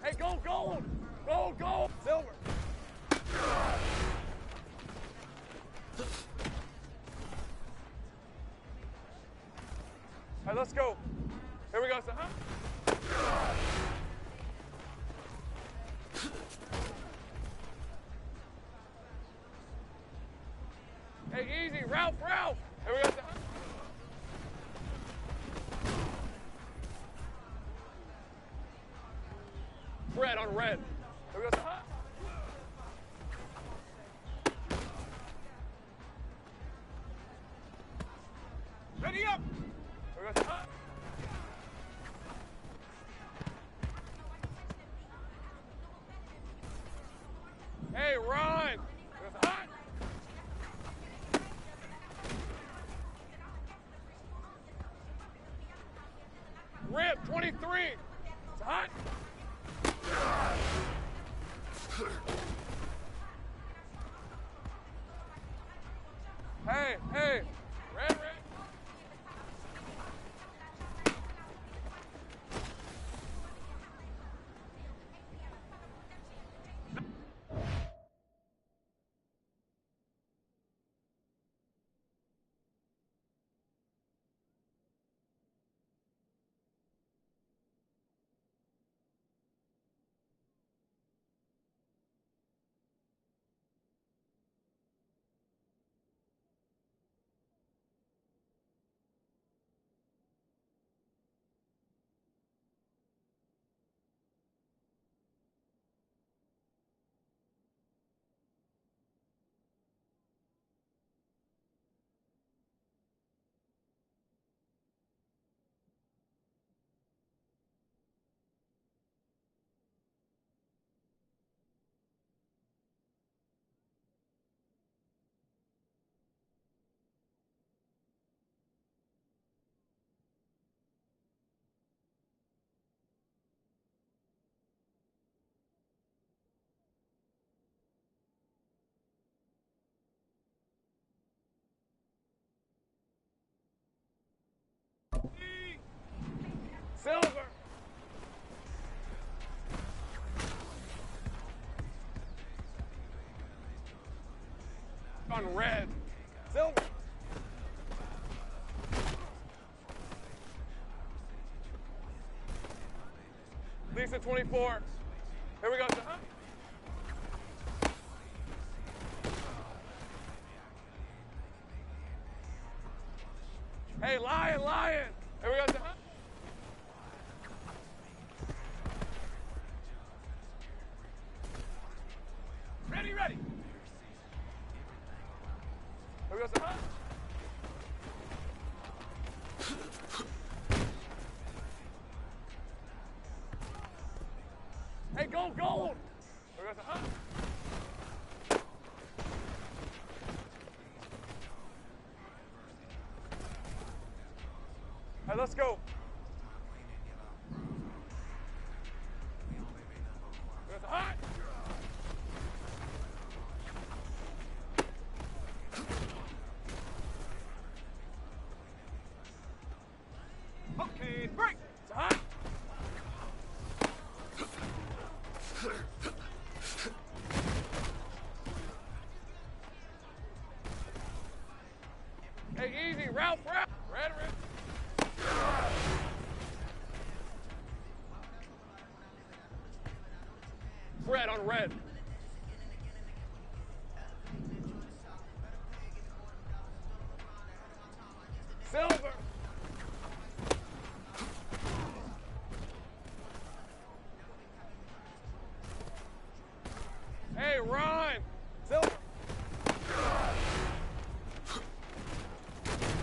Hey, gold, gold! Gold, gold! Silver! All right, let's go. Here we go, son. Hey, easy, Ralph, Ralph. Here we go, son. Red on red. Here we go, son. Ready up. Here we go, son. Hey, Ron. Here we go, son. Rip, 23. It's hot. Hey, hey. Red, red. Silver. On red. Silver. Lisa 24. Here we go. Hey, Lion, Lion. Here we go. Ready, ready. Here we go. Hey, gold, gold. Here we go. All right, let's go. Hot. Okay, break. It's hot. Hey, easy, Ralph, Ralph. Red, red. Red on red. Silver. Hey, Ron. Silver.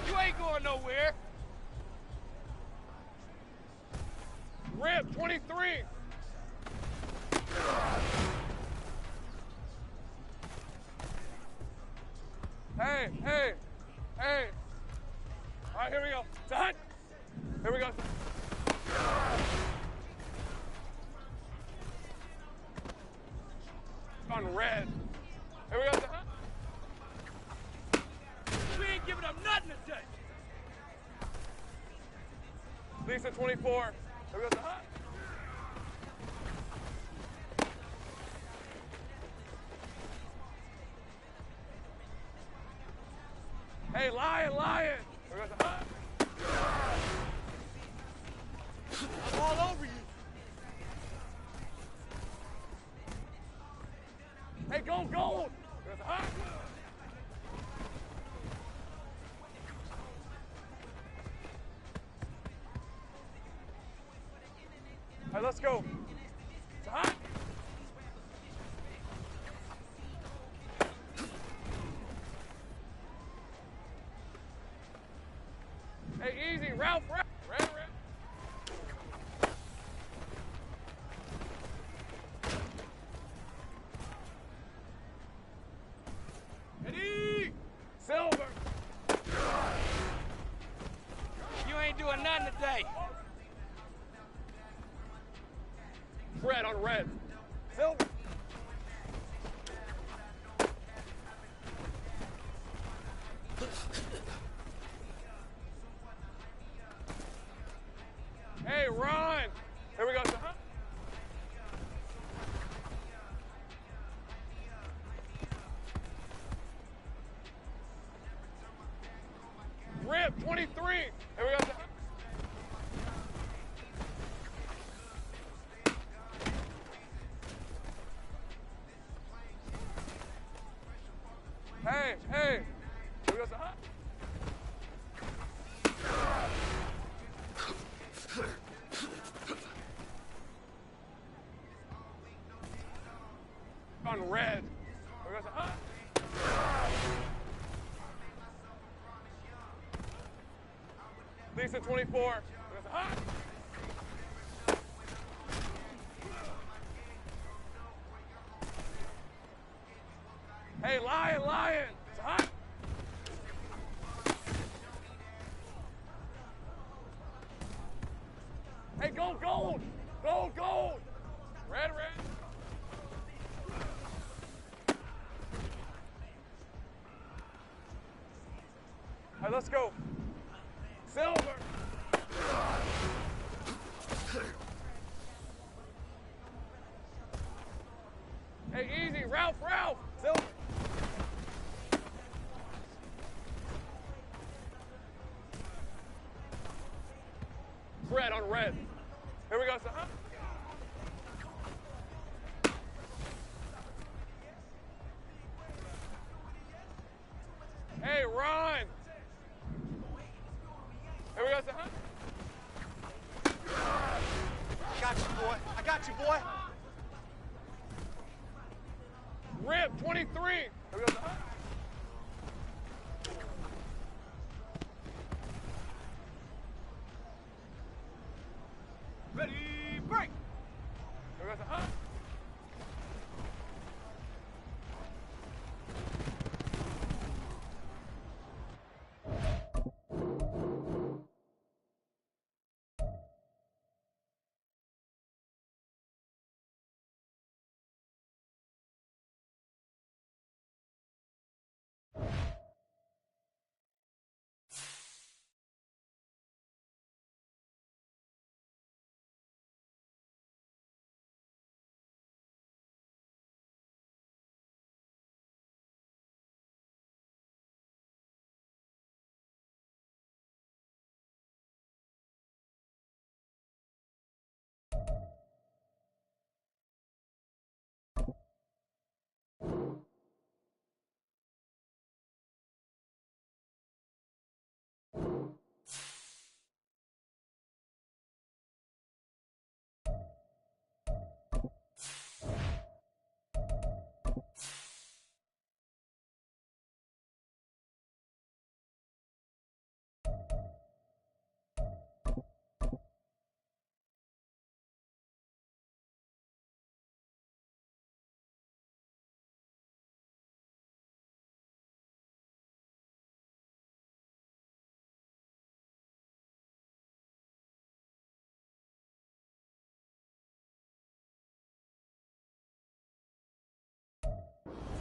You ain't going nowhere. Rip, 23. Hey, hey, hey. All right, here we go. Done. Here we go. On red. Here we go. We ain't giving up nothing today. Lisa 24. Here we go. Hey, lion, lion. Here goes the hut. I'm all over you. Hey, gold, gold. Here goes the hut. All right, let's go. It's hot. Hey, easy, Ralph, Ralph. Ralph. Ready? Silver. You ain't doing nothing today. Red on red. Silver. Hey, Ron. Here we go. Rip 23. Here we go. Hey, hey. Here goes the hut. On red. Here goes the hut. Lisa 24. Here goes the hut. Hey, lion, lion. It's hot. Hey, gold, gold. Gold, gold. Red, red. All right, let's go. Silver. Hey, easy, Ralph, Ralph. Silver. Red on red. Here we go, son. Hey, Ron. Here we go, son. I got you, boy. I got you, boy. Rip 23. Here we go, son. Ready, break. Here goes the hut.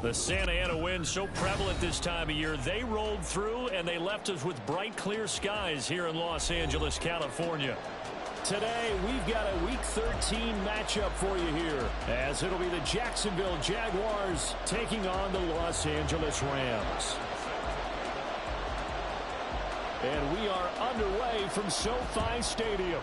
The Santa Ana wind so prevalent this time of year, they rolled through and they left us with bright, clear skies here in Los Angeles, California. Today, we've got a Week 13 matchup for you here, as it'll be the Jacksonville Jaguars taking on the Los Angeles Rams. And we are underway from SoFi Stadium.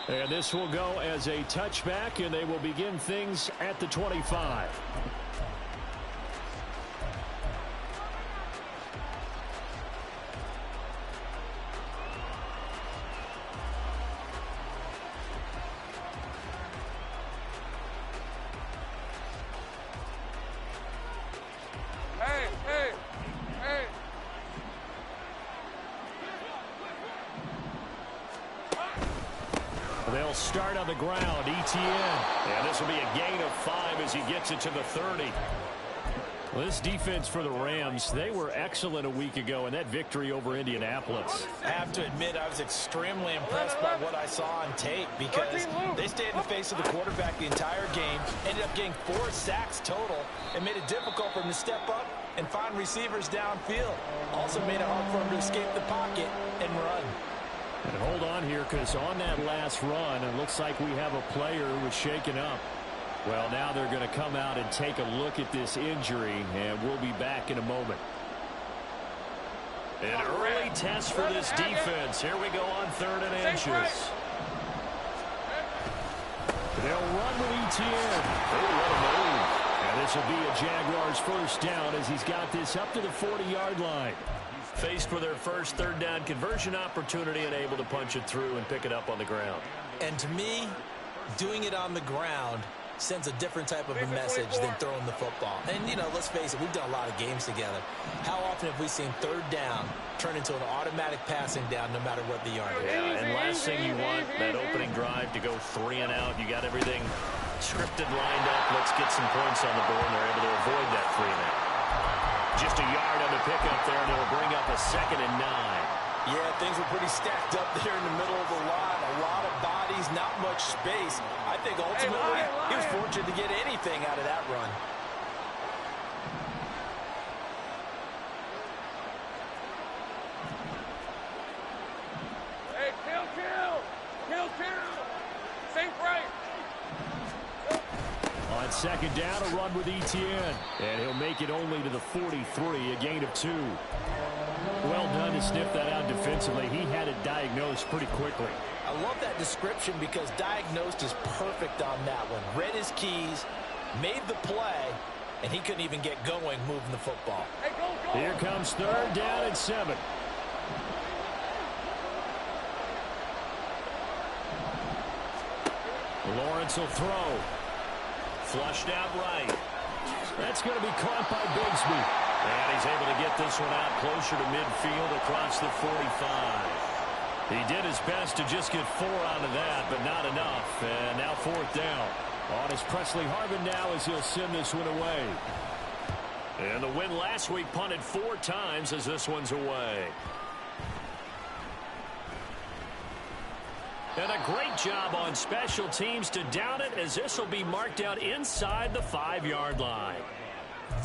And this will go as a touchback, and they will begin things at the 25. They'll start on the ground. ETN. And this will be a gain of 5 as he gets it to the 30. Well, this defense for the Rams, they were excellent a week ago in that victory over Indianapolis. I have to admit, I was extremely impressed by what I saw on tape because they stayed in the face of the quarterback the entire game, ended up getting 4 sacks total, and made it difficult for him to step up and find receivers downfield. Also made it hard for him to escape the pocket and run. And hold on here, because on that last run, it looks like we have a player who was shaken up. Well, now they're going to come out and take a look at this injury, and we'll be back in a moment. An early test for this defense. Here we go on 3rd and inches. They'll run with ETN. Oh, what a move. And this will be a Jaguars first down as he's got this up to the 40-yard line. Faced with their first 3rd down conversion opportunity and able to punch it through and pick it up on the ground. And to me, doing it on the ground sends a different type of a message than throwing the football. And, you know, let's face it, we've done a lot of games together. How often have we seen 3rd down turn into an automatic passing down no matter what the yard is? Yeah, and last thing you want, that opening drive to go 3 and out. You got everything scripted, lined up. Let's get some points on the board, and they're able to avoid that 3 and out. Just a yard on the pickup there, and it'll bring up a 2nd and 9. Yeah, things were pretty stacked up there in the middle of the line. A lot of bodies, not much space. I think ultimately he was fortunate to get anything out of that run. Hey, kill. Safe right. On 2nd down, a run with ETN. And he'll make it only to the 43, a gain of 2. Well done to sniff that out defensively. He had it diagnosed pretty quickly. I love that description because diagnosed is perfect on that one. Read his keys, made the play, and he couldn't even get going moving the football. Hey, go. Here comes 3rd down and 7. Lawrence will throw. Flushed out right. That's going to be caught by Bigsby. And he's able to get this one out closer to midfield across the 45. He did his best to just get 4 out of that, but not enough. And now 4th down. On is Presley Harvin now as he'll send this one away. And the win last week punted 4 times as this one's away. And a great job on special teams to down it as this will be marked out inside the 5-yard line.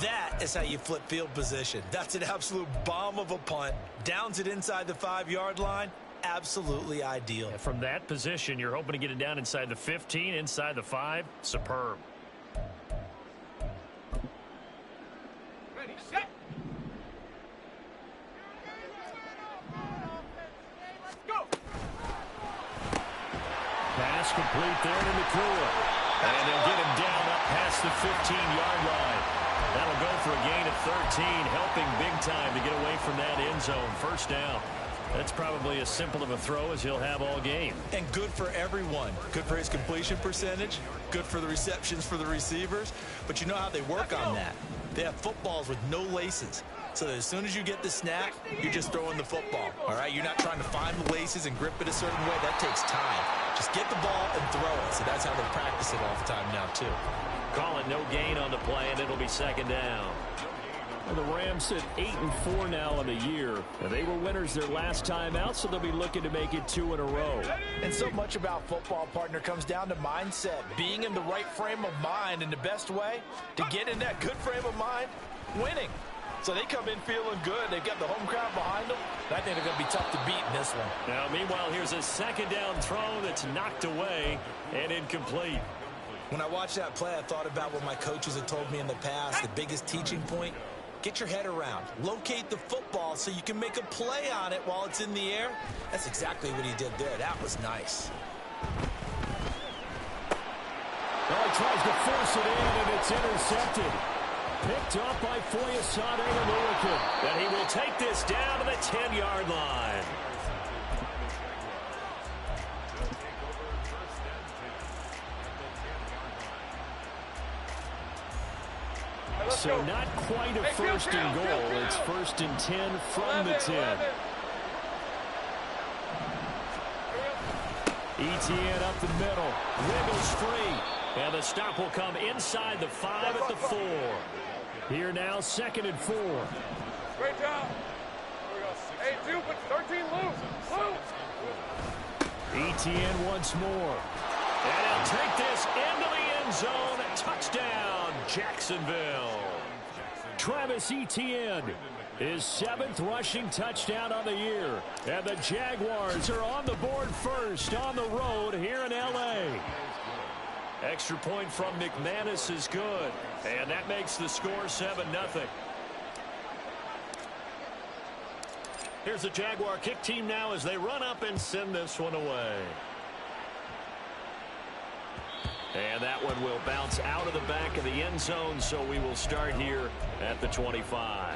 That is how you flip field position. That's an absolute bomb of a punt. Downs it inside the 5-yard line. Absolutely ideal. And from that position, you're hoping to get it down inside the 15, inside the 5. Superb. Ready, set. Go. Pass complete there to McClure. And they'll get him down up past the 15-yard line. That'll go for a gain of 13, helping big time to get away from that end zone. First down. That's probably as simple of a throw as he'll have all game. And good for everyone. Good for his completion percentage. Good for the receptions for the receivers. But you know how they work on that. They have footballs with no laces. So that as soon as you get the snap, you're just throwing the football. All right? You're not trying to find the laces and grip it a certain way. That takes time. Just get the ball and throw it. So that's how they practice it all the time now, too. Call it no gain on the play, and it'll be 2nd down. Well, the Rams sit 8-4 now on the year. And they were winners their last time out, so they'll be looking to make it 2 in a row. And so much about football, partner, comes down to mindset. Being in the right frame of mind, and the best way to get in that good frame of mind, winning. So they come in feeling good. They've got the home crowd behind them. And I think they're going to be tough to beat in this one. Now, meanwhile, here's a 2nd down throw that's knocked away and incomplete. When I watched that play, I thought about what my coaches had told me in the past. The biggest teaching point, Get your head around. Locate the football so you can make a play on it while it's in the air. That's exactly what he did there. That was nice. Well, he tries to force it in, and it's intercepted. Picked up by Foyesade Oluokun. And he will take this down to the 10-yard line. So not quite a first and goal. It's first and 10 from the 10. Etienne up the middle. Wiggles free. And the stop will come inside the 5 at the 4. Here now, 2nd and 4. Great job. Hey, 2, but 13 loose. Etienne once more. And he'll take this into the end zone. Touchdown, Jacksonville. Travis Etienne, his 7th rushing touchdown on the year. And the Jaguars are on the board first on the road here in L.A. Extra point from McManus is good. And that makes the score 7-0. Here's the Jaguar kick team now as they run up and send this one away. And that one will bounce out of the back of the end zone, so we will start here at the 25.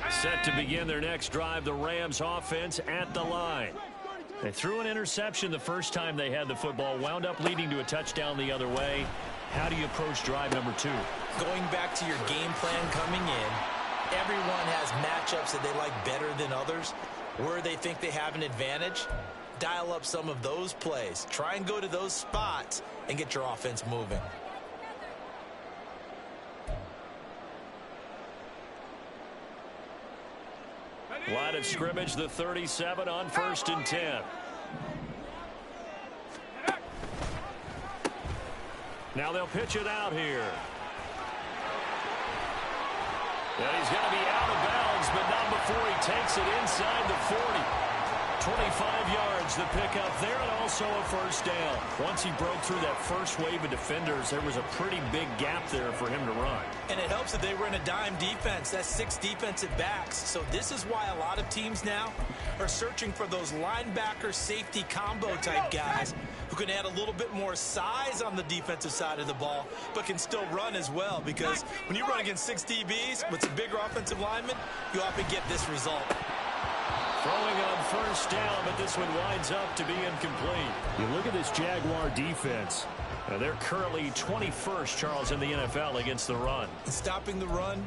Set to begin their next drive, the Rams offense at the line. They threw an interception the first time they had the football, wound up leading to a touchdown the other way. How do you approach drive number 2? Going back to your game plan coming in, everyone has matchups that they like better than others. Where they think they have an advantage, dial up some of those plays. Try and go to those spots and get your offense moving. Line of scrimmage, the 37 on 1st and 10. Now they'll pitch it out here. And he's going to be out of bounds, but not before he takes it inside the 40. 25 yards, the pickup there, and also a first down. Once he broke through that first wave of defenders, there was a pretty big gap there for him to run. And it helps that they were in a dime defense. That's 6 defensive backs. So this is why a lot of teams now are searching for those linebacker safety combo type guys who can add a little bit more size on the defensive side of the ball, but can still run as well, because when you run against 6 DBs with some bigger offensive linemen, you often get this result. Throwing on first down, but this one winds up to be incomplete. You look at this Jaguar defense. They're currently 21st, Charles, in the NFL against the run. Stopping the run,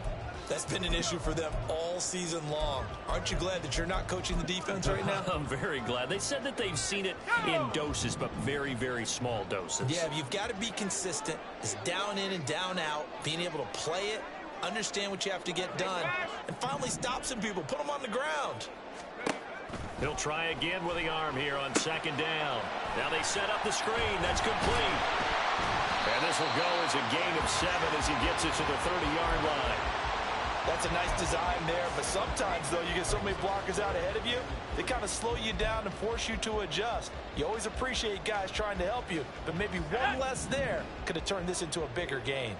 that's been an issue for them all season long. Aren't you glad that you're not coaching the defense right now? I'm very glad. They said that they've seen it in doses, but very, very small doses. Yeah, you've got to be consistent. It's down in and down out, being able to play it, understand what you have to get done, and finally stop some people, put them on the ground. He'll try again with the arm here on 2nd down. Now they set up the screen. That's complete. And this will go as a gain of 7 as he gets it to the 30-yard line. That's a nice design there, but sometimes, though, you get so many blockers out ahead of you, they kind of slow you down and force you to adjust. You always appreciate guys trying to help you, but maybe one less there could have turned this into a bigger gain.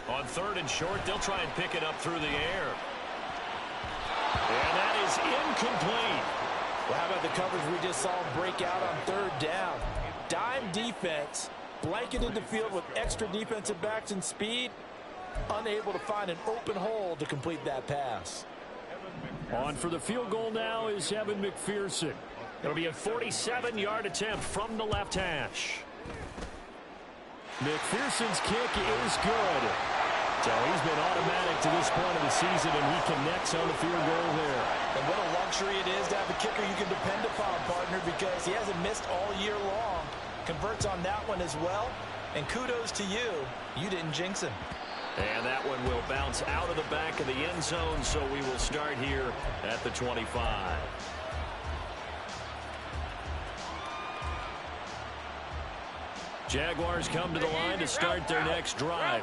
On 3rd and short, they'll try and pick it up through the air. And that is incomplete. Well, how about the coverage we just saw break out on 3rd down? Dime defense, blanketed the field with extra defensive backs and speed, unable to find an open hole to complete that pass. On for the field goal now is Evan McPherson. It'll be a 47-yard attempt from the left hash. McPherson's kick is good. So he's been automatic to this point of the season, and he connects on the field goal there. And what a luxury it is to have a kicker you can depend upon, partner, because he hasn't missed all year long. Converts on that one as well. And kudos to you. You didn't jinx him. And that one will bounce out of the back of the end zone, so we will start here at the 25. Jaguars come to the line to start their next drive.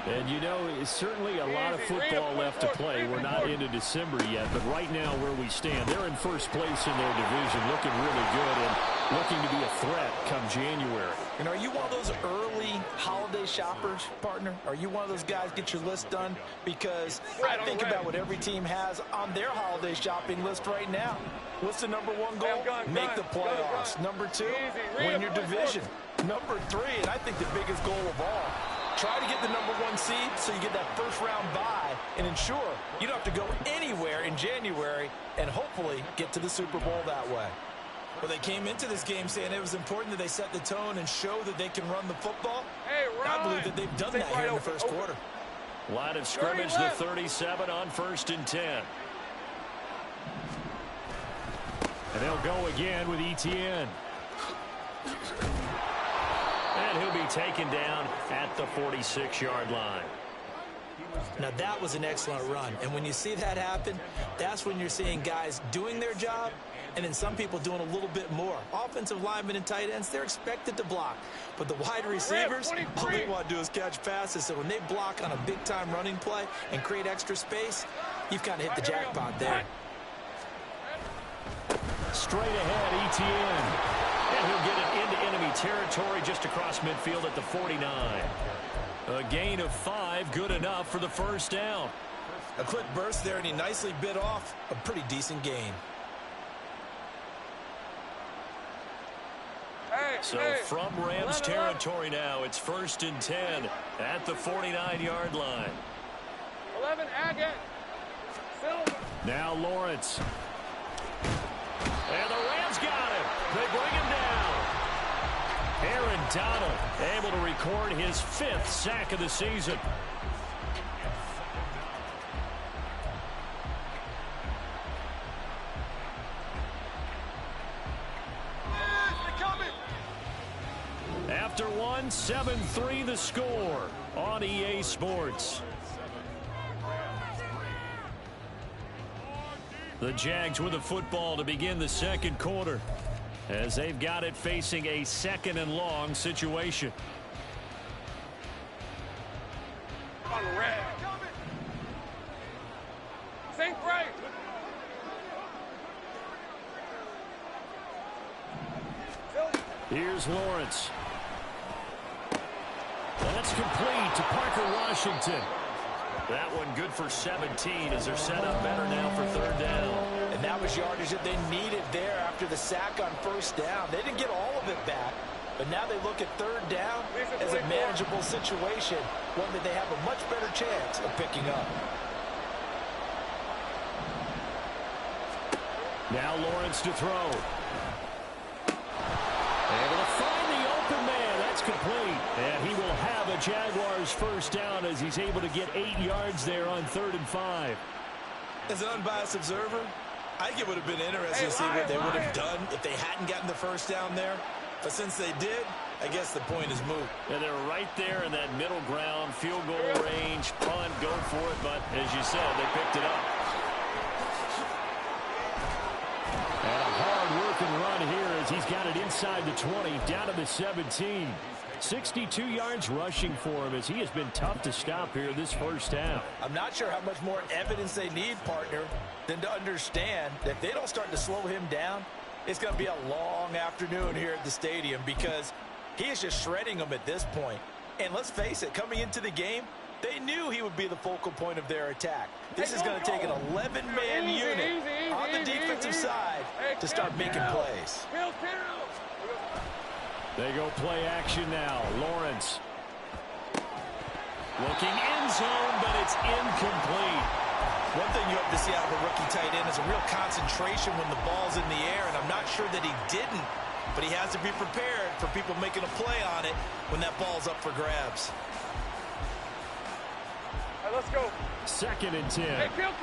And, you know, it's certainly a lot of football left to play. We're not into December yet, but right now where we stand, they're in first place in their division, looking really good and looking to be a threat come January. And are you one of those early holiday shoppers, partner? Are you one of those guys get your list done? Because I think about what every team has on their holiday shopping list right now. What's the number one goal? Make the playoffs. Number two, win your division. Number three, and I think the biggest goal of all, try to get the number one seed so you get that first round bye and ensure you don't have to go anywhere in January and hopefully get to the Super Bowl that way. Well, they came into this game saying it was important that they set the tone and show that they can run the football. I believe that they've done that here in the first quarter. Line of scrimmage, the 37 on 1st and 10. And they'll go again with ETN. And he'll be taken down at the 46-yard line. Now, that was an excellent run. And when you see that happen, that's when you're seeing guys doing their job and then some people doing a little bit more. Offensive linemen and tight ends, they're expected to block. But the wide receivers, all they want to do is catch passes. So when they block on a big-time running play and create extra space, you've kind of hit the jackpot there. Straight ahead, ETN. And he'll get it into enemy territory just across midfield at the 49. A gain of 5, good enough for the first down. A quick burst there, and he nicely bit off a pretty decent gain. So from Rams territory now, it's 1st and 10 at the 49-yard line. 11, Agate. Now Lawrence. And the Rams got him. They bring him down. Aaron Donald able to record his 5th sack of the season. After one, 7-3 the score on EA Sports. The Jags with the football to begin the second quarter as they've got it facing a 2nd and long situation. On red. Sink right. Here's Lawrence. That's complete to Parker Washington. That one good for 17 as they're set up better now for 3rd down. And that was yardage that they needed there after the sack on 1st down. They didn't get all of it back, but now they look at 3rd down as a manageable situation, one that they have a much better chance of picking up. Now Lawrence to throw. Able to find the open man. That's complete. And he will have a Jaguars first down as he's able to get 8 yards there on 3rd and 5. As an unbiased observer, I think it would have been interesting to see what they would have done if they hadn't gotten the first down there. But since they did, I guess the point is moot. And they're right there in that middle ground, field goal range, punt, go for it. But as you said, they picked it up. And a hard-working run here as he's got it inside the 20, down to the 17. 62 yards rushing for him as he has been tough to stop here this first half. I'm not sure how much more evidence they need, partner, than to understand that if they don't start to slow him down, it's going to be a long afternoon here at the stadium because he is just shredding them at this point. And let's face it, coming into the game, they knew he would be the focal point of their attack. This is going to take an 11-man unit on the defensive side to start making plays. They go play action now. Lawrence. Looking end zone, but it's incomplete. One thing you have to see out of a rookie tight end is a real concentration when the ball's in the air, and I'm not sure that he didn't, but he has to be prepared for people making a play on it when that ball's up for grabs. All right, let's go. 2nd and 10. Hey, kill.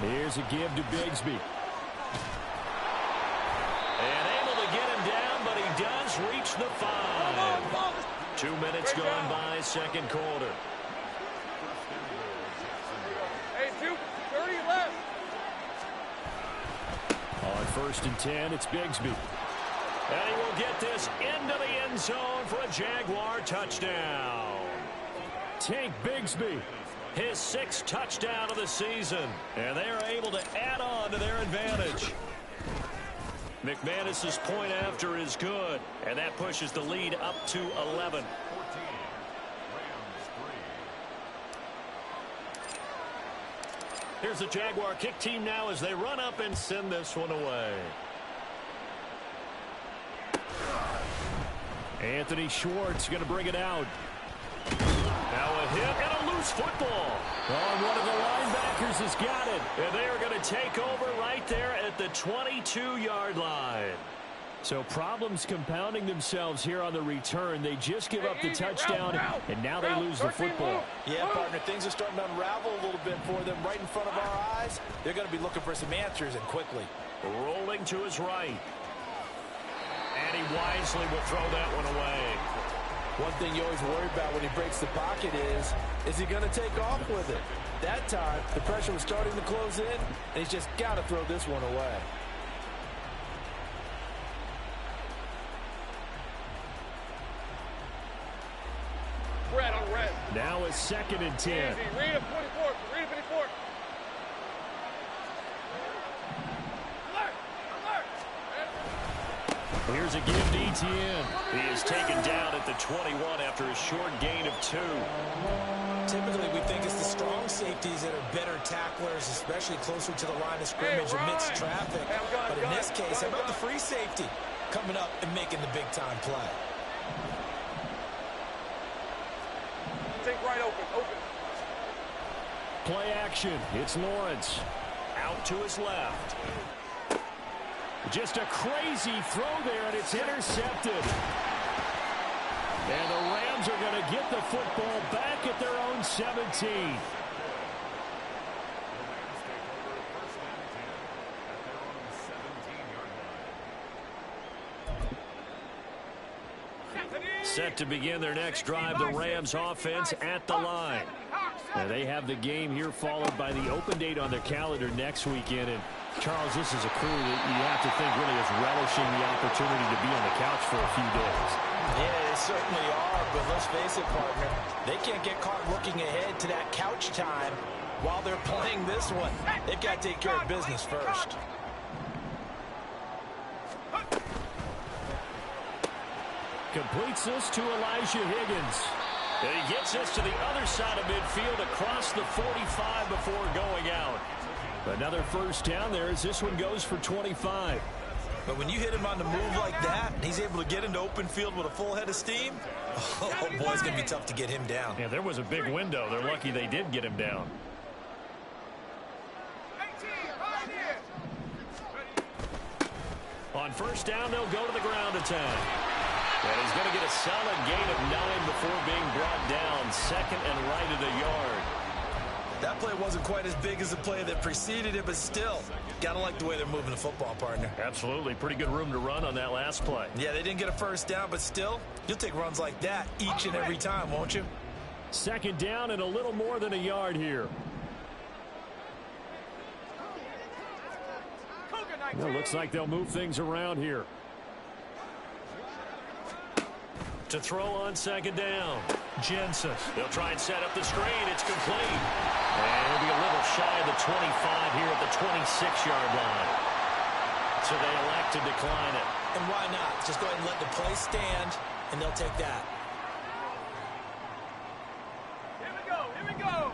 Here's a give to Bigsby. And able to get him down, but he does reach the 5. 2 minutes gone by, second quarter. first and 10, it's Bigsby. And he will get this into the end zone for a Jaguar touchdown. Tank Bigsby, his 6th touchdown of the season. And they are able to add on to their advantage. McManus's point after is good. And that pushes the lead up to 11. Here's the Jaguar kick team now as they run up and send this one away. Anthony Schwartz going to bring it out. Now a hit and a loose football. Oh, one of the linebackers has got it. And they are going to take over right there at the 22-yard line. So problems compounding themselves here on the return. They just give up the touchdown, and now they lose the football. Yeah, partner, things are starting to unravel a little bit for them right in front of our eyes. They're going to be looking for some answers, and quickly. Rolling to his right. And he wisely will throw that one away. One thing you always worry about when he breaks the pocket is he going to take off with it? That time, the pressure was starting to close in, and he's just got to throw this one away. Red on red. Now it's 2nd and 10. Easy. Read him 24. Read him 54. Alert! Alert! Here's a give to Etienne. He is taken down at the 21 after a short gain of 2. Typically, we think it's the strong safeties that are better tacklers, especially closer to the line of scrimmage amidst traffic. But in this case, how about the free safety coming up and making the big-time play? Take right open. Play action. It's Lawrence. Out to his left. Just a crazy throw there, and it's intercepted. And the Rams are going to get the football back at their own 17. Set to begin their next drive, the Rams offense at the line. And they have the game here followed by the open date on their calendar next weekend. And Charles, this is a crew that you have to think really is relishing the opportunity to be on the couch for a few days. Yeah, they certainly are, but let's face it, partner. They can't get caught looking ahead to that couch time while they're playing this one. They've got to take care of business first. Completes this to Elijah Higgins. And he gets this to the other side of midfield across the 45 before going out. Another first down there as this one goes for 25. But when you hit him on the move like that, and he's able to get into open field with a full head of steam, oh boy, it's going to be tough to get him down. Yeah, there was a big window. They're lucky they did get him down. On first down, they'll go to the ground attack. And he's going to get a solid gain of 9 before being brought down. 2nd and right at a yard. That play wasn't quite as big as the play that preceded it, but still, got to like the way they're moving the football, partner. Absolutely. Pretty good room to run on that last play. Yeah, they didn't get a first down, but still, you'll take runs like that each and every time, won't you? 2nd down and a little more than a yard here. Well, looks like they'll move things around here. To throw on 2nd down. Jensen. They'll try and set up the screen. It's complete. And it'll be a little shy of the 25 here at the 26-yard line. So they elect to decline it. And why not? Just go ahead and let the play stand, and they'll take that. Here we go. Here we go.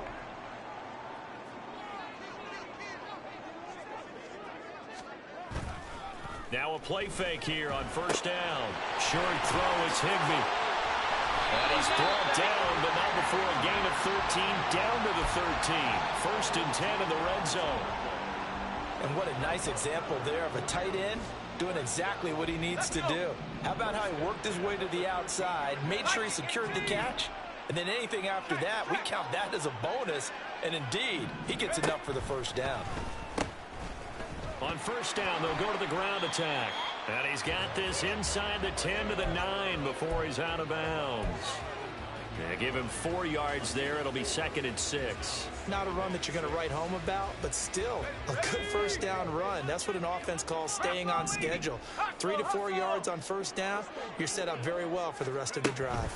Now a play fake here on first down. Short throw is Higbee. And he's brought down, but not before a gain of 13, down to the 13. 1st and 10 in the red zone. And what a nice example there of a tight end doing exactly what he needs to do. How about how he worked his way to the outside, made sure he secured the catch, and then anything after that, we count that as a bonus. And indeed, he gets enough for the first down. On first down, they'll go to the ground attack. And he's got this inside the 10 to the 9 before he's out of bounds. Yeah, give him 4 yards there. It'll be 2nd and 6. Not a run that you're going to write home about, but still a good first down run. That's what an offense calls staying on schedule. 3 to 4 yards on first down. You're set up very well for the rest of the drive.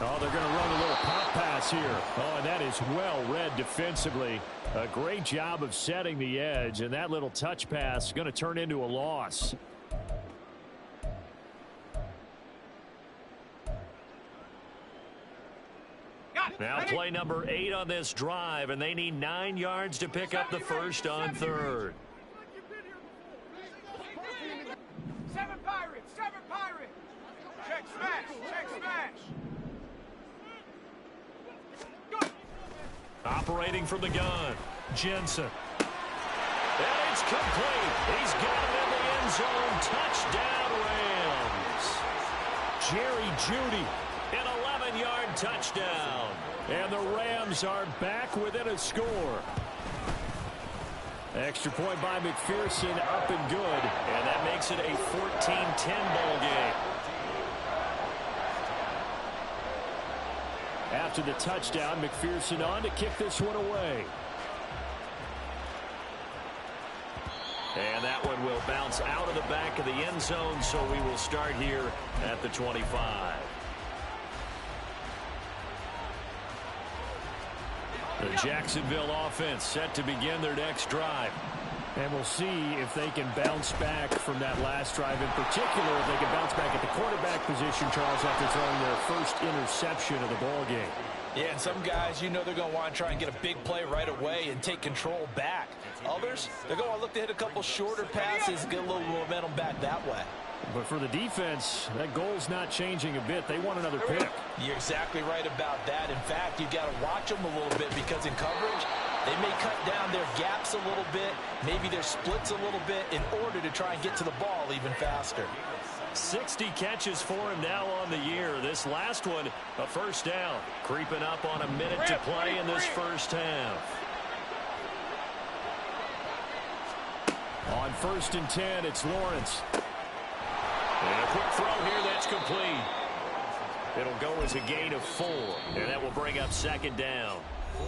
Oh, they're going to run a little pop pass here. Oh, and that is well read defensively. A great job of setting the edge, and that little touch pass is going to turn into a loss. Now play number 8 on this drive, and they need 9 yards to pick up the first on 3rd. 7 Pirates! 7 Pirates! Check smash! Check smash! Operating from the gun, Jensen. And it's complete. He's got it in the end zone. Touchdown, Rams. Jerry Jeudy, an 11-yard touchdown. And the Rams are back within a score. Extra point by McPherson, up and good. And that makes it a 14-10 ball game. After the touchdown, McPherson on to kick this one away. And that one will bounce out of the back of the end zone, so we will start here at the 25. The Jacksonville offense set to begin their next drive. And we'll see if they can bounce back from that last drive, in particular if they can bounce back at the quarterback position, Charles, after throwing their first interception of the ball game. Yeah, and some guys, you know they're going to want to try and get a big play right away and take control back. Others, they're going to look to hit a couple shorter passes and get a little momentum back that way. But for the defense, that goal's not changing a bit. They want another pick. You're exactly right about that. In fact, you've got to watch them a little bit because in coverage, they may cut down their gaps a little bit, maybe their splits a little bit in order to try and get to the ball even faster. 60 catches for him now on the year. This last one, a first down. Creeping up on a minute to play in this first half. On 1st and 10, it's Lawrence. And a quick throw here that's complete. It'll go as a gain of 4, and that will bring up 2nd down.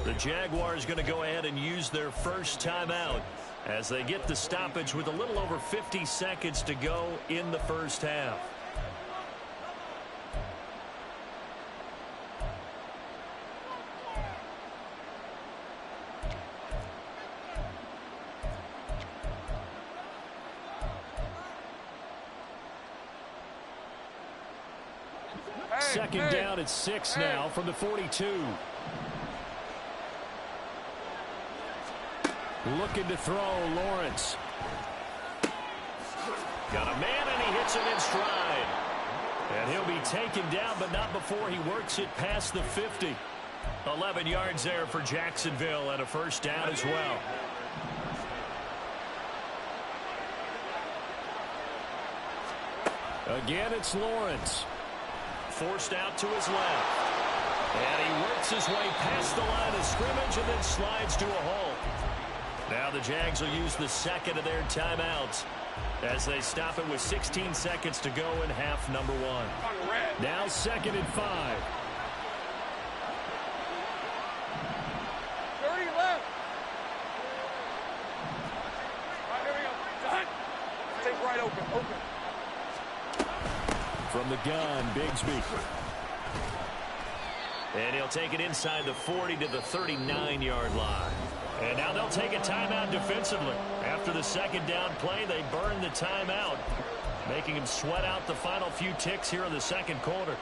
The Jaguars going to go ahead and use their first timeout as they get the stoppage with a little over 50 seconds to go in the first half. Second down at 6 now from the 42. Looking to throw, Lawrence. Got a man, and he hits it in stride. And he'll be taken down, but not before he works it past the 50. 11 yards there for Jacksonville, and a first down as well. Again, it's Lawrence. Forced out to his left. And he works his way past the line of scrimmage and then slides to a halt. Now the Jags will use the second of their timeouts as they stop it with 16 seconds to go in half number 1. Now 2nd and 5. 30 left. All right, here we go. Done. Take right open. From the gun, Bigsby. And he'll take it inside the 40 to the 39-yard line. And now they'll take a timeout defensively. After the second down play, they burn the timeout, making them sweat out the final few ticks here in the second quarter.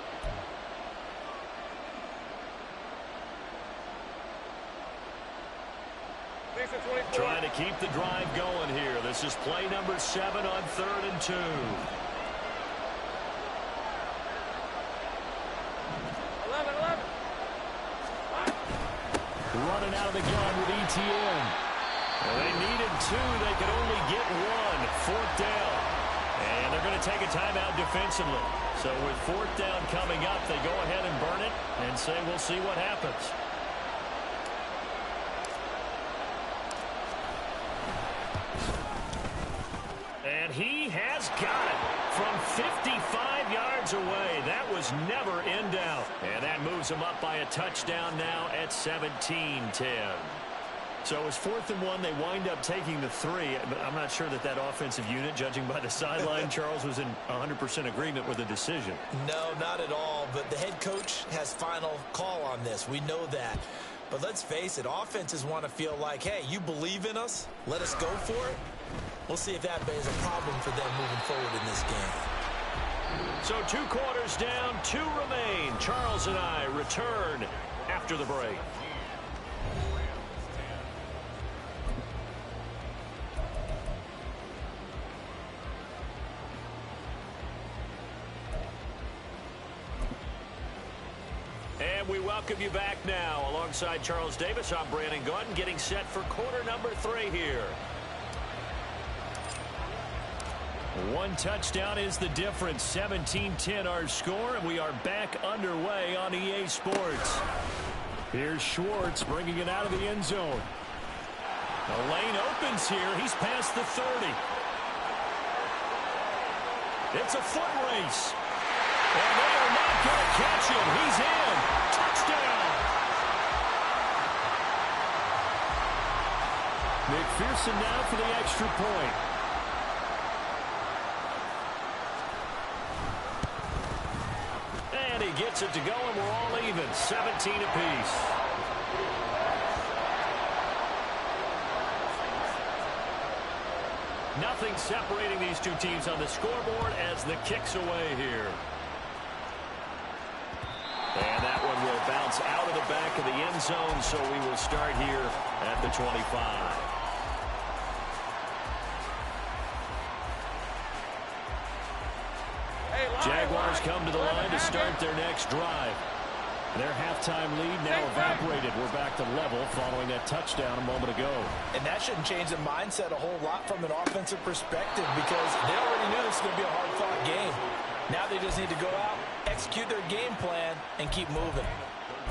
Trying to keep the drive going here. This is play number 7 on 3rd and 2. Running out of the gun with ETN. Well, they needed 2. They could only get 1. 4th down. And they're going to take a timeout defensively. So with 4th down coming up, they go ahead and burn it and say we'll see what happens. And he has got it. from 55 yards away. That was never in doubt. And that moves them up by a touchdown now at 17-10. So it was 4th and 1. They wind up taking the 3. But I'm not sure that offensive unit, judging by the sideline, Charles, was in 100% agreement with the decision. No, not at all. But the head coach has final call on this. We know that. But let's face it, offenses want to feel like, hey, you believe in us? Let us go for it. We'll see if that is a problem for them moving forward in this game. So 2 quarters down, 2 remain. Charles and I return after the break. And we welcome you back now. Alongside Charles Davis, I'm Brandon Gaudin, getting set for quarter number 3 here. 1 touchdown is the difference. 17-10 our score, and we are back underway on EA Sports. Here's Schwartz bringing it out of the end zone. The lane opens here. He's past the 30. It's a foot race. And they are not going to catch him. He's in. Touchdown. McPherson now for the extra point. And he gets it to go, and we're all even. 17 apiece. Nothing separating these two teams on the scoreboard as the kick's away here. And that one will bounce out of the back of the end zone, so we will start here at the 25. Jaguars come to the line to start their next drive. Their halftime lead now evaporated. We're back to level following that touchdown a moment ago. And that shouldn't change the mindset a whole lot from an offensive perspective because they already knew this was going to be a hard-fought game. Now they just need to go out, execute their game plan, and keep moving.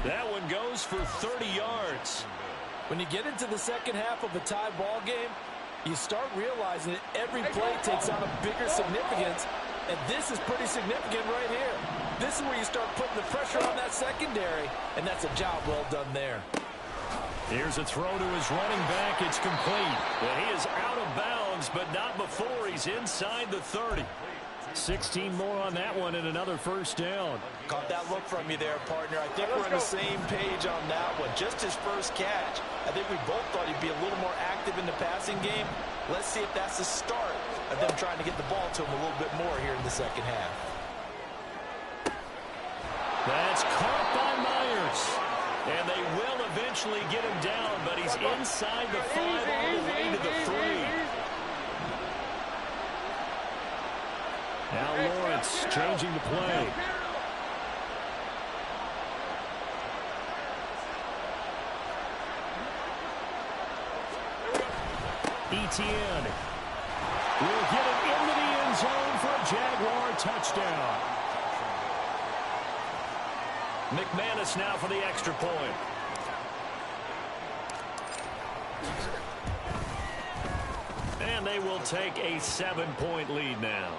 That one goes for 30 yards. When you get into the second half of a tie ball game, you start realizing that every play takes on a bigger significance, and this is pretty significant right here. This is where you start putting the pressure on that secondary, and that's a job well done there. Here's a throw to his running back. It's complete. And he is out of bounds, but not before he's inside the 30. 16 more on that one and another first down. Caught that look from you there, partner. I think we're on the same page on that one. Just his first catch. I think we both thought he'd be a little more active in the passing game. Let's see if that's the start of them trying to get the ball to him a little bit more here in the second half. That's caught by Myers. And they will eventually get him down, but he's inside the 5 all the way to the 3. Now Lawrence changing the play. Etienne will get it into the end zone for a Jaguar touchdown. McManus now for the extra point. And they will take a 7-point lead now.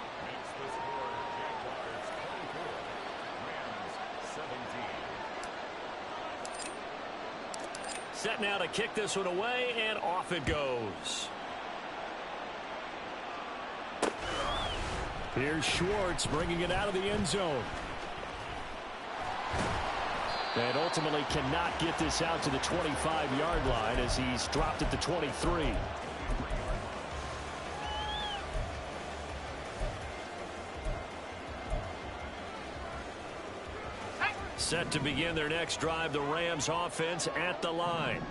Set now to kick this one away, and off it goes. Here's Schwartz bringing it out of the end zone. And ultimately cannot get this out to the 25-yard line as he's dropped at the 23. Set to begin their next drive, the Rams offense at the line.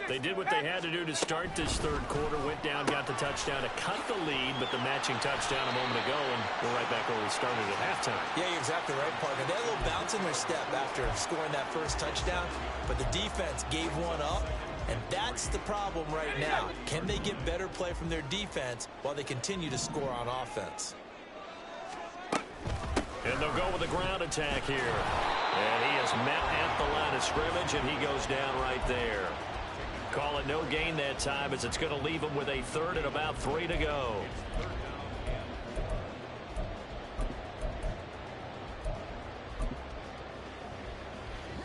They did what they had to do to start this third quarter, went down, got the touchdown to cut the lead, but the matching touchdown a moment ago, and we're right back where we started at halftime. Yeah, you're exactly right, partner. They had a little bounce in their step after scoring that first touchdown, but the defense gave one up, and that's the problem right now. Can they get better play from their defense while they continue to score on offense? And they'll go with a ground attack here. And he is met at the line of scrimmage, and he goes down right there. Call it no gain that time as it's going to leave him with a third and about 3 to go.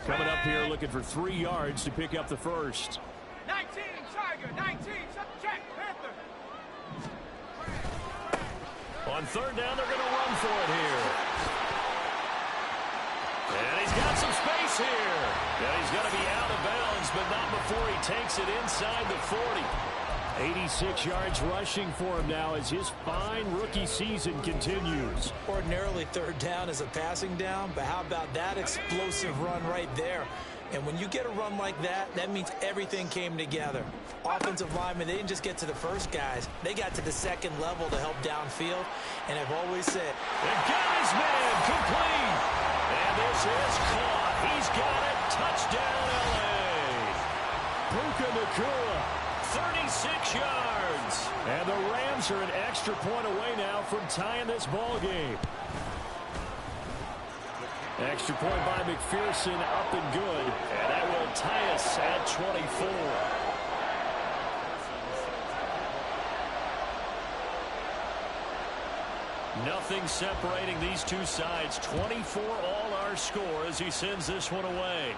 Coming up here looking for 3 yards to pick up the first. 19, Tiger, 19, check, Panther. On third down, they're going to run for it here. And he's got some space here. And he's going to be out of bounds, but not before he takes it inside the 40. 86 yards rushing for him now as his fine rookie season continues. Ordinarily, third down is a passing down, but how about that explosive run right there? And when you get a run like that, that means everything came together. Offensive linemen, they didn't just get to the first guys. They got to the second level to help downfield. And I've always said, they got his man complete. And this is caught. He's got it. Touchdown, L.A. Puka Nacua, 36 yards. And the Rams are an extra point away now from tying this ball game. Extra point by McPherson, up and good. And that will tie us at 24. Nothing separating these two sides. 24 all our score as he sends this one away.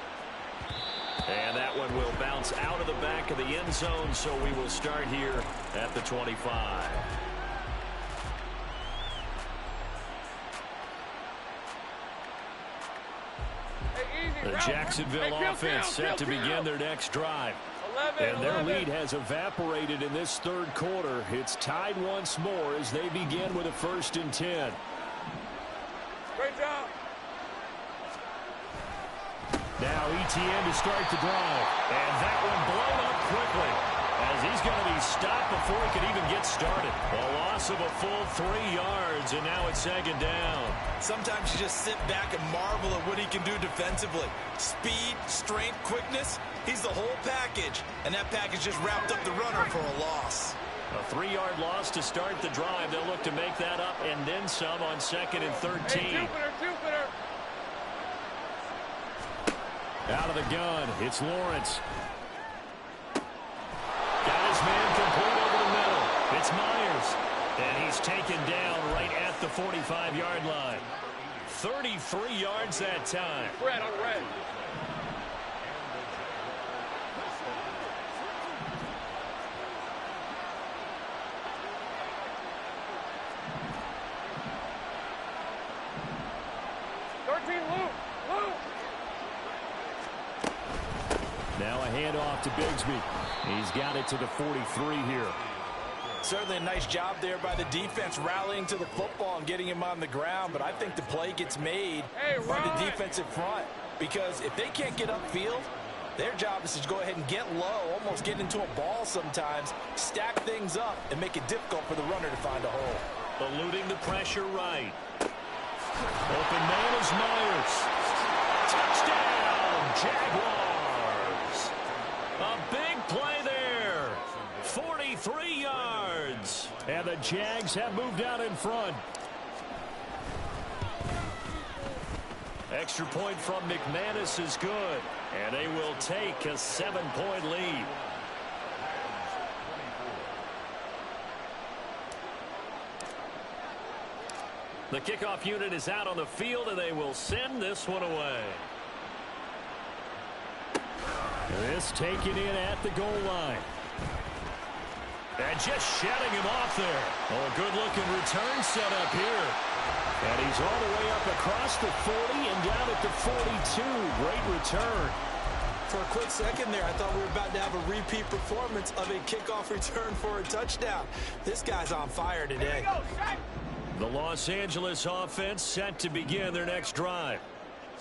And that one will bounce out of the back of the end zone, so we will start here at the 25. The Jacksonville offense set to begin their next drive. And their lead has evaporated in this third quarter. It's tied once more as they begin with a 1st and 10. Great job. Now ETN to start the drive. And that one blown up quickly as he's going to be stopped before he can even get started. A loss of a full 3 yards, and now it's 2nd down. sometimes you just sit back and marvel at what he can do defensively. Speed, strength, quickness, he's the whole package. And that package just wrapped up the runner for a loss. A 3-yard loss to start the drive. They'll look to make that up and then some on 2nd and 13. Hey, Jupiter. Out of the gun, it's Lawrence. Got his man complete over the middle. It's Myers. And he's taken down right at the 45-yard line. 33 yards that time. Red on red. Now a handoff to Bigsby. He's got it to the 43 here. Certainly a nice job there by the defense rallying to the football and getting him on the ground, but I think the play gets made by the defensive front, because if they can't get upfield, their job is to go ahead and get low, almost get into a ball sometimes, stack things up, and make it difficult for the runner to find a hole. Eluding the pressure right. Open man is Myers. Touchdown, Jaguars. A big play there. 43 yards. And the Jags have moved out in front. Extra point from McManus is good. And they will take a 7-point lead. The kickoff unit is out on the field, and they will send this one away. This taken in at the goal line. And just shutting him off there. Oh, good-looking return set up here. And he's all the way up across the 40 and down at the 42. Great return. For a quick second there, I thought we were about to have a repeat performance of a kickoff return for a touchdown. This guy's on fire today. The Los Angeles offense set to begin their next drive.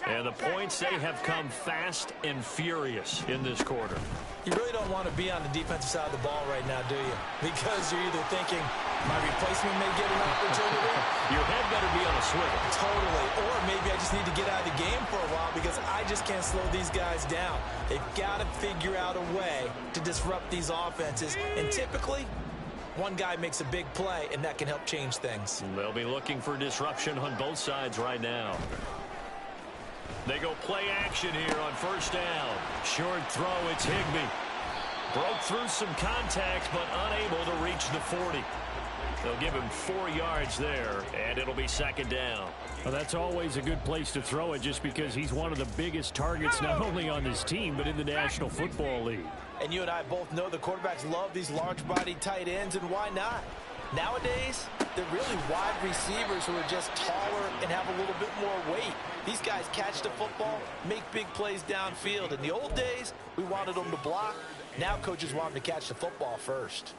And the points, they have come fast and furious in this quarter. You really don't want to be on the defensive side of the ball right now, do you? Because you're either thinking, my replacement may get an opportunity. Your head better be on a swivel. Totally. Or maybe I just need to get out of the game for a while because I just can't slow these guys down. They've got to figure out a way to disrupt these offenses. And typically, one guy makes a big play, and that can help change things. They'll be looking for disruption on both sides right now. They go play action here on first down. Short throw, it's Higbee. Broke through some contact, but unable to reach the 40. They'll give him 4 yards there, and it'll be second down. Well, that's always a good place to throw it just because he's one of the biggest targets not only on this team but in the National Football League. And you and I both know the quarterbacks love these large-bodied tight ends, and why not? Nowadays, they're really wide receivers who are just taller and have a little bit more weight. These guys catch the football, make big plays downfield. In the old days, we wanted them to block. Now coaches want them to catch the football first.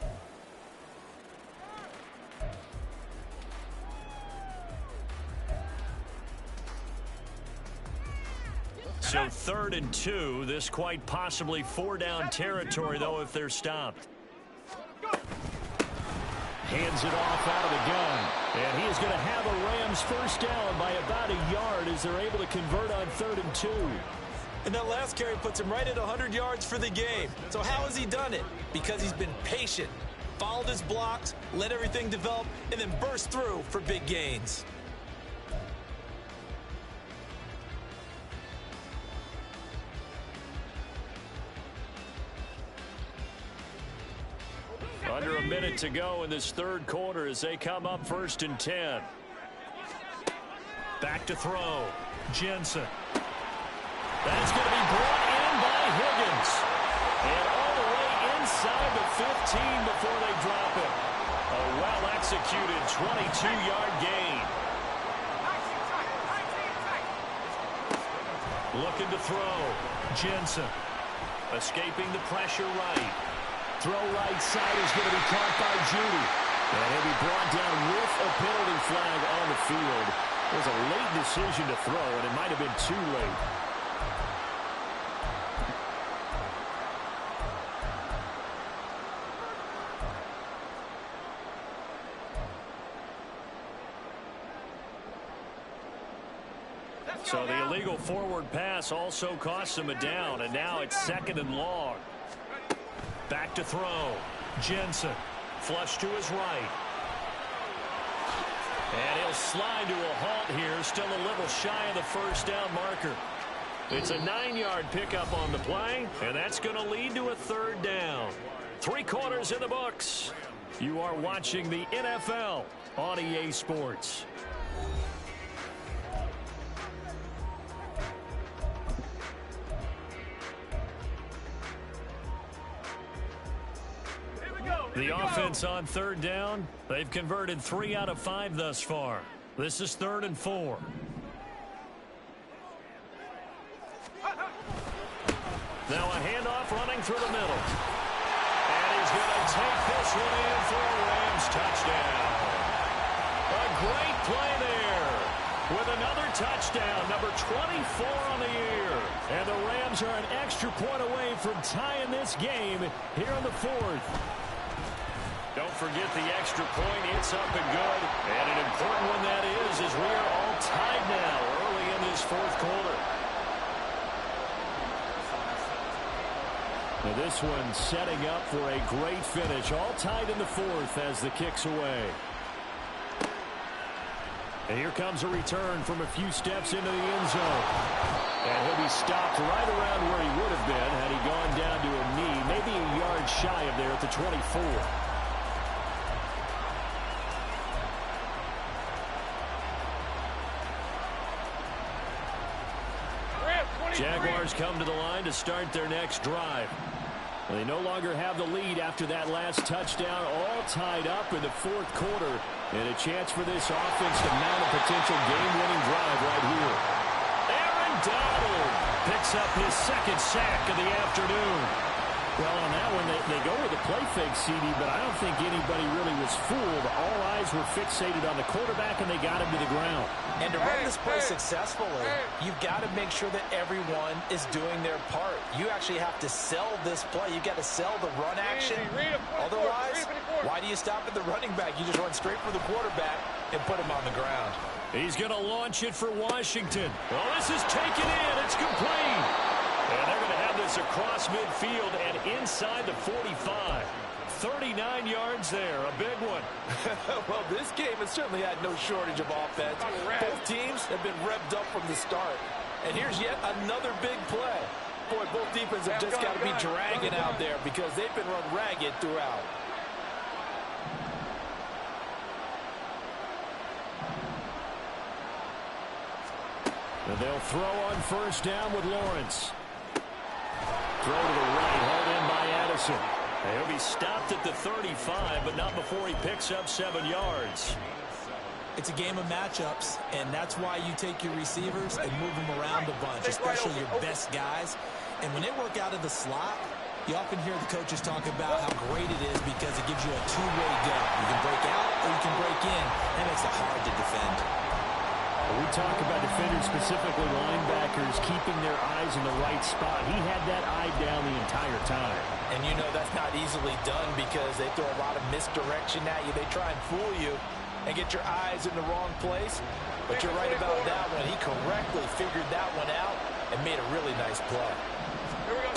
So 3rd and 2. This quite possibly 4-down territory, though, if they're stopped. Hands it off out of the gun. And he is going to have a Rams first down by about a yard as they're able to convert on 3rd and 2. And that last carry puts him right at 100 yards for the game. So how has he done it? Because he's been patient, followed his blocks, let everything develop, and then burst through for big gains. Under a minute to go in this 3rd quarter as they come up 1st and 10. Back to throw. Jensen. That's going to be brought in by Higgins. And all the way inside the 15 before they drop it. A well-executed 22-yard gain. Looking to throw. Jensen. Escaping the pressure right. Throw right side is going to be caught by Judy. And he'll be brought down with a penalty flag on the field. It was a late decision to throw, and it might have been too late. So the illegal forward pass also costs him a down, and now it's 2nd and long. Back to throw. Jensen. Flush to his right. And he'll slide to a halt here. Still a little shy of the first down marker. It's a 9-yard pickup on the play, and that's going to lead to a 3rd down. 3 quarters in the books. You are watching the NFL on EA Sports. The offense on 3rd down, they've converted 3 out of 5 thus far. This is 3rd and 4. Now a handoff running through the middle. And he's going to take this one in for a Rams touchdown. A great play there with another touchdown, number 24 on the year. And the Rams are an extra point away from tying this game here in the 4th. Don't forget the extra point. It's up and good. And an important one that is, as we are all tied now early in this 4th quarter. Now this one setting up for a great finish. All tied in the 4th as the kick's away. And here comes a return from a few steps into the end zone. And he'll be stopped right around where he would have been had he gone down to a knee, maybe a yard shy of there at the 24. Jaguars come to the line to start their next drive. They no longer have the lead after that last touchdown, all tied up in the 4th quarter, and a chance for this offense to mount a potential game-winning drive right here. Aaron Donald picks up his 2nd sack of the afternoon. Well, on that one, they go with a play fake, CD, but I don't think anybody really was fooled. All eyes were fixated on the quarterback, and they got him to the ground. And to run this play successfully, you've got to make sure that everyone is doing their part. You actually have to sell this play. You've got to sell the run action. Otherwise, why do you stop at the running back? You just run straight for the quarterback and put him on the ground. He's going to launch it for Washington. Well, this is taken in. It's complete. And they're going to have this across midfield and inside the 45. 39 yards there, a big one. Well, this game has certainly had no shortage of offense. Both teams have been revved up from the start. And here's yet another big play. Boy, both defenses have just got to be dragging out there because they've been run ragged throughout. And they'll throw on first down with Lawrence. Throw to the right, hauled in by Addison. He'll be stopped at the 35, but not before he picks up 7 yards. It's a game of matchups, and that's why you take your receivers and move them around a bunch, especially your best guys. And when they work out of the slot, you often hear the coaches talk about how great it is because it gives you a two-way go. You can break out or you can break in. That makes it hard to defend. We talk about defenders, specifically linebackers, keeping their eyes in the right spot. He had that eye down the entire time. And you know that's not easily done because they throw a lot of misdirection at you. They try and fool you and get your eyes in the wrong place. But you're right about that one. He correctly figured that one out and made a really nice play. Here we go.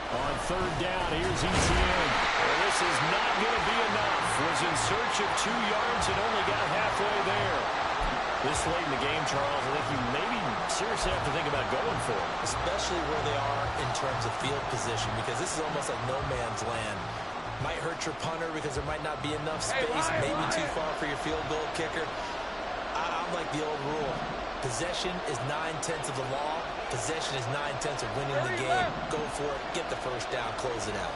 On third down, here's ETN. Well, this is not going to be enough. Was in search of 2 yards and only got halfway there. This late in the game, Charles, I think you maybe seriously have to think about going for it. Especially where they are in terms of field position, because this is almost like no man's land. Might hurt your punter because there might not be enough space, maybe too far for your field goal kicker. I'm like the old rule. Possession is 9/10 of the law. Possession is 9/10 of winning the game. Go for it, get the first down, close it out.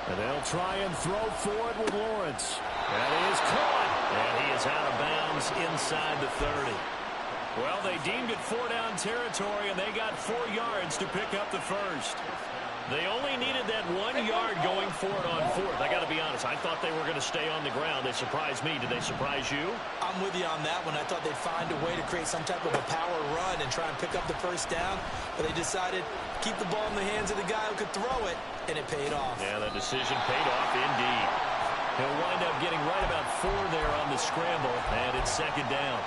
And they'll try and throw forward with Lawrence. That is caught. And he is out of bounds inside the 30. Well, they deemed it 4-down territory, and they got 4 yards to pick up the first. They only needed that 1 yard going for it on fourth. I got to be honest, I thought they were going to stay on the ground. They surprised me. Did they surprise you? I'm with you on that one. I thought they'd find a way to create some type of a power run and try and pick up the first down, but they decided keep the ball in the hands of the guy who could throw it, and it paid off. Yeah, that decision paid off indeed. He'll wind up getting right about 4 there on the scramble, and it's second down.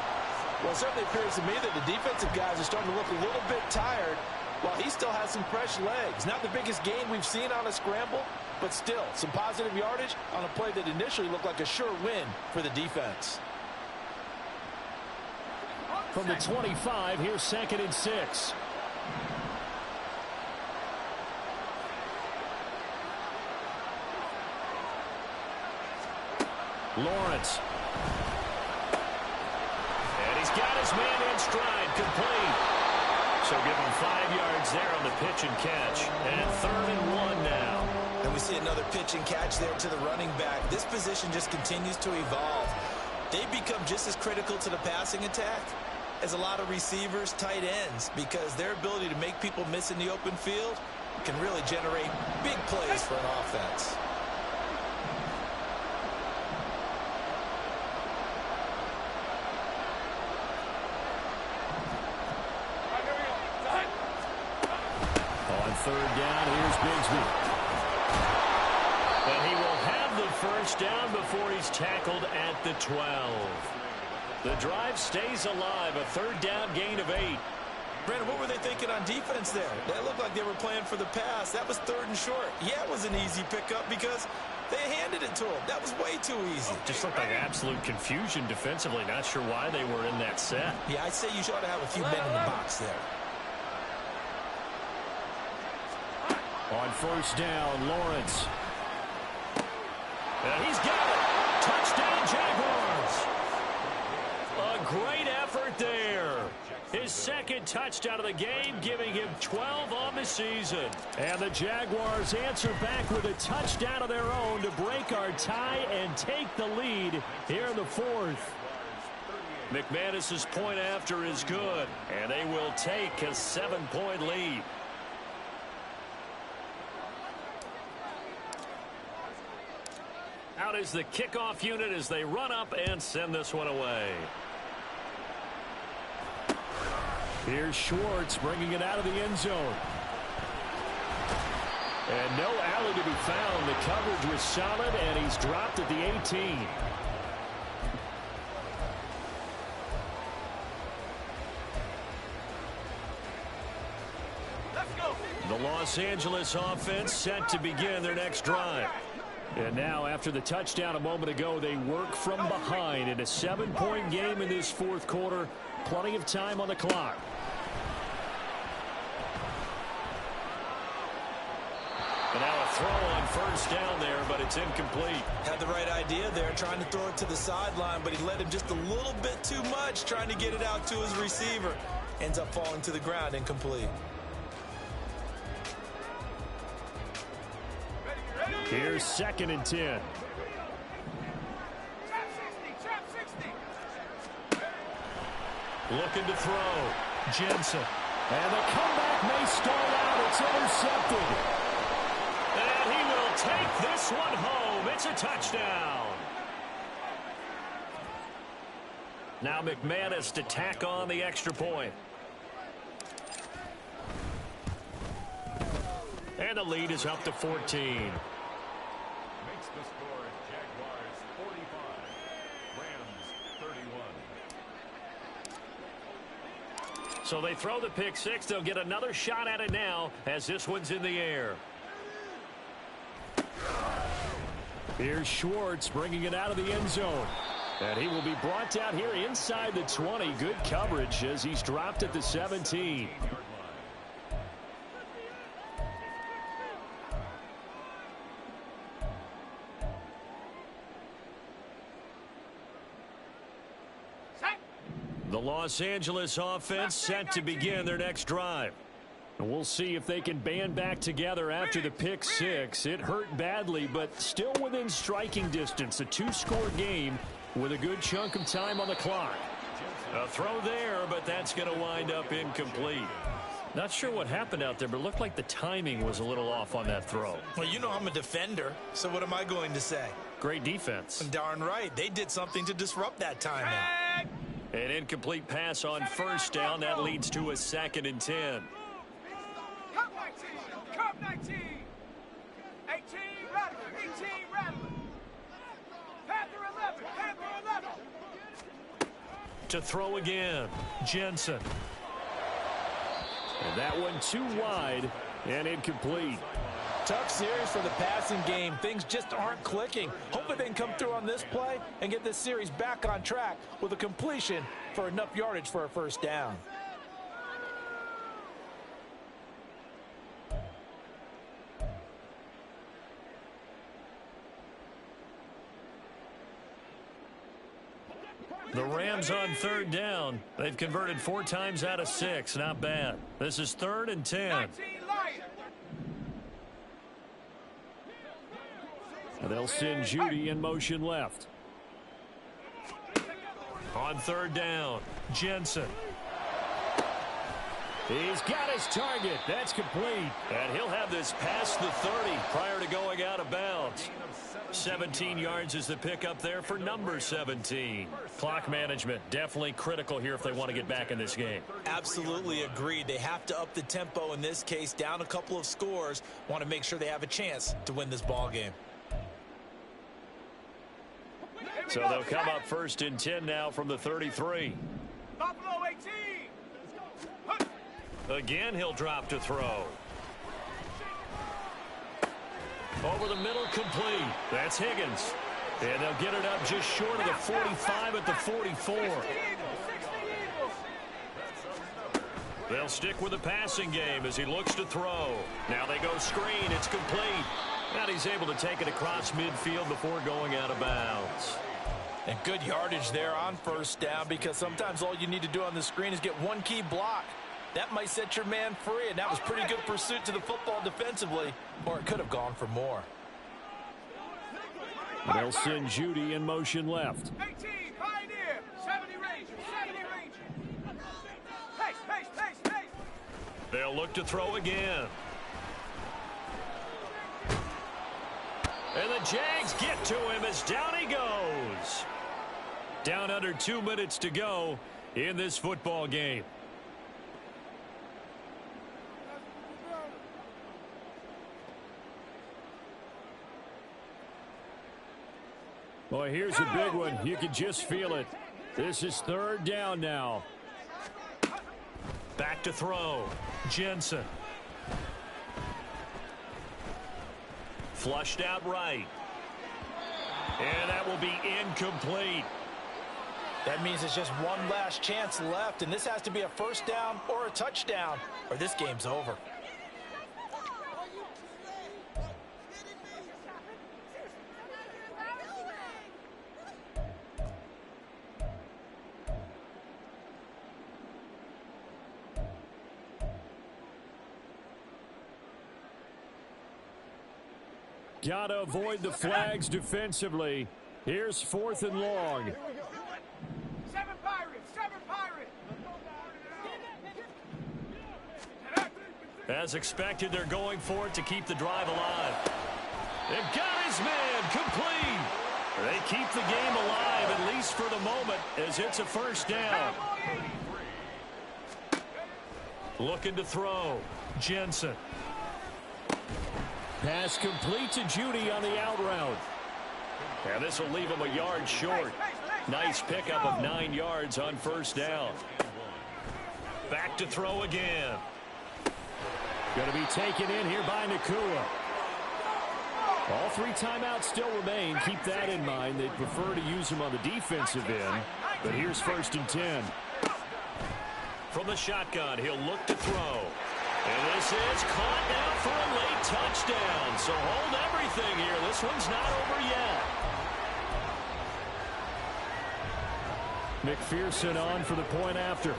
Well, it certainly appears to me that the defensive guys are starting to look a little bit tired, while he still has some fresh legs. Not the biggest gain we've seen on a scramble, but still some positive yardage on a play that initially looked like a sure win for the defense. From the 25, here's 2nd and 6. Lawrence. And he's got his man in stride, complete. So give him 5 yards there on the pitch and catch. And 3rd and 1 now. And we see another pitch and catch there to the running back. This position just continues to evolve. They become just as critical to the passing attack as a lot of receivers, tight ends, because their ability to make people miss in the open field can really generate big plays for an offense. Third down, here's Bigsby. And he will have the first down before he's tackled at the 12. The drive stays alive, a 3rd down gain of 8. Brandon, what were they thinking on defense there? That looked like they were playing for the pass. That was 3rd and short. Yeah, it was an easy pickup because they handed it to him. That was way too easy. Just looked like absolute confusion defensively. Not sure why they were in that set. Yeah, I'd say you ought to have a few men in the box there. On first down, Lawrence. And he's got it. Touchdown, Jaguars. A great effort there. His 2nd touchdown of the game, giving him 12 on the season. And the Jaguars answer back with a touchdown of their own to break our tie and take the lead here in the 4th. McManus's point after is good, and they will take a 7-point lead. Out is the kickoff unit as they run up and send this one away. Here's Schwartz bringing it out of the end zone. And no alley to be found. The coverage was solid, and he's dropped at the 18. Let's go. The Los Angeles offense set to begin their next drive. And now, after the touchdown a moment ago, they work from behind in a 7-point game in this 4th quarter. Plenty of time on the clock. And now a throw on first down there, but It's incomplete. Had the right idea there, trying to throw it to the sideline, but he led him just a little bit too much, trying to get it out to his receiver. Ends up falling to the ground, incomplete. Here's 2nd and 10. Looking to throw. Jensen. And the comeback may start out. It's intercepted. And he will take this one home. It's a touchdown. Now McManus to tack on the extra point. And the lead is up to 14. Makes the score Jaguars 45, Rams 31. So they throw the pick six. They'll get another shot at it now as this one's in the air. Here's Schwartz bringing it out of the end zone. And he will be brought down here inside the 20. Good coverage as he's dropped at the 17. The Los Angeles offense set to begin their next drive. And we'll see if they can band back together after the pick six. It hurt badly, but still within striking distance. A two-score game with a good chunk of time on the clock. A throw there, but that's going to wind up incomplete. Not sure what happened out there, but it looked like the timing was a little off on that throw. Well, you know I'm a defender, so what am I going to say? Great defense. Darn right. They did something to disrupt that timeout. An incomplete pass on first down. That leads to a 2nd and 10. Cup 19, Cup 19. 18, Rattler, 18, Rattler. Panther 11, Panther 11. To throw again, Jensen. And that one too wide and incomplete. Tough series for the passing game. Things just aren't clicking. Hopefully they can come through on this play and get this series back on track with a completion for enough yardage for a first down. The Rams on 3rd down. They've converted 4 times out of 6. Not bad. This is 3rd and 10. They'll send Judy in motion left. On 3rd down, Jensen. He's got his target. That's complete. And he'll have this past the 30 prior to going out of bounds. 17 yards is the pickup there for number 17. Clock management definitely critical here if they want to get back in this game. Absolutely agreed. They have to up the tempo in this case, down a couple of scores. Want to make sure they have a chance to win this ball game. So they'll come up 1st and 10 now from the 33. Buffalo 18. Again, he'll drop to throw. Over the middle, complete. That's Higgins. And they'll get it up just short of the 45 at the 44. They'll stick with the passing game as he looks to throw. Now they go screen. It's complete. And he's able to take it across midfield before going out of bounds. And good yardage there on first down, because sometimes all you need to do on the screen is get one key block. That might set your man free, and that was pretty good pursuit to the football defensively, or it could have gone for more. They'll send Judy in motion left. 18, Pioneer, 70 Ranger, 70 Ranger. Pace, pace, pace, pace. They'll look to throw again. And the Jags get to him as down he goes. Down under 2 minutes to go in this football game. Boy, here's a big one. You can just feel it. This is 3rd down now. Back to throw. Jensen. Flushed out right. And that will be incomplete. That means it's just one last chance left, and this has to be a first down or a touchdown, or this game's over. Got to avoid the flags defensively. Here's 4th and long. 7 Pirates, 7 Pirates. As expected, they're going for it to keep the drive alive. They've got his man complete. They keep the game alive, at least for the moment, as it's a first down. Looking to throw. Jensen. Pass complete to Judy on the out route. And this will leave him a yard short. Nice pickup of 9 yards on first down. Back to throw again. Going to be taken in here by Nakua. All 3 timeouts still remain. Keep that in mind. They'd prefer to use them on the defensive end. But here's 1st and 10. From the shotgun, he'll look to throw. And this is caught now for a late touchdown. So hold everything here. This one's not over yet. McPherson on for the point after.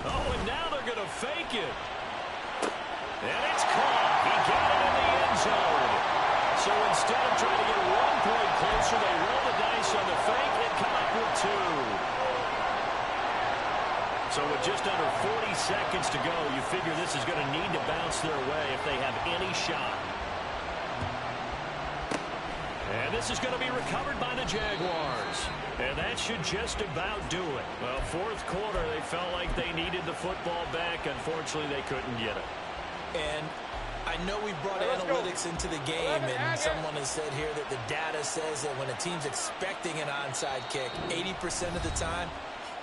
Oh, and now they're going to fake it. And it's caught. He got it in the end zone. So instead of trying to get 1 point closer, they roll the dice on the fake and come up with 2. So with just under 40 seconds to go, you figure this is going to need to bounce their way if they have any shot. And this is going to be recovered by the Jaguars. And that should just about do it. Well, 4th quarter, they felt like they needed the football back. Unfortunately, they couldn't get it. And I know we brought analytics into the game, and someone has said here that the data says that when a team's expecting an onside kick, 80% of the time,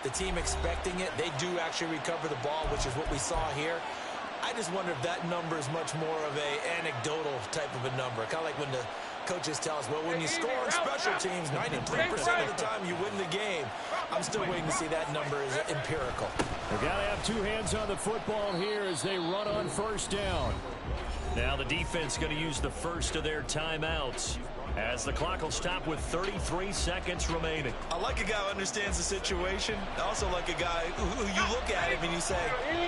the team expecting it, they do actually recover the ball, which is what we saw here. I just wonder if that number is much more of a anecdotal type of a number. Kind of like when the coaches tell us, well, when you score on special teams, 93% of the time you win the game. I'm still waiting to see that number is empirical. They've got to have 2 hands on the football here as they run on first down. Now the defense going to use the first of their timeouts as the clock will stop with 33 seconds remaining. I like a guy who understands the situation. I also like a guy who you look at him and you say,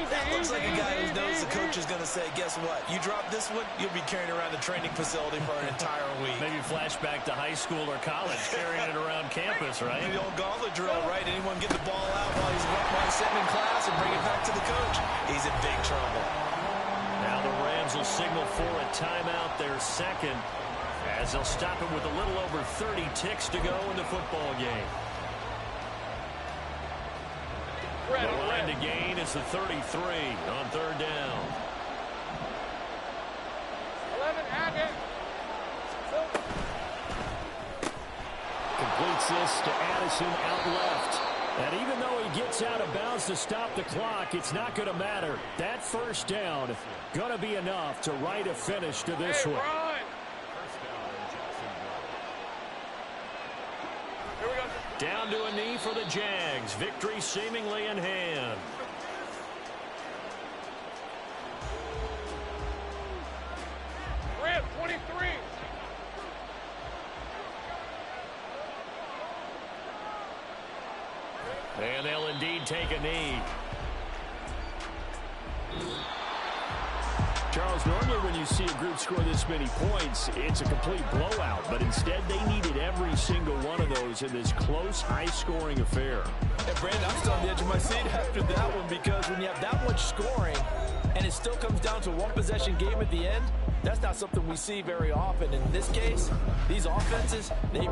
that looks like a guy who knows the coach is going to say, guess what? You drop this one, you'll be carrying around the training facility for an entire week. Maybe flashback to high school or college, carrying it around campus, right? The old gauntlet drill, right? Anyone get the ball out while he's sitting in class and bring it back to the coach? He's in big trouble. Now the Rams will signal for a timeout, their second, as they'll stop it with a little over 30 ticks to go in the football game. The line to gain is the 33 on 3rd down. 11, Hackett. Completes this to Addison out left. And even though he gets out of bounds to stop the clock, it's not going to matter. That first down going to be enough to write a finish to this one. Down to a knee for the Jags. Victory seemingly in hand. Red 23. And they'll indeed take a knee. Charles, normally when you see a group score this many points, it's a complete blowout. But instead, they needed every single one of those in this close, high-scoring affair. And Brandon, I'm still on the edge of my seat after that one because when you have that much scoring and it still comes down to a one-possession game at the end, that's not something we see very often. In this case, these offenses, they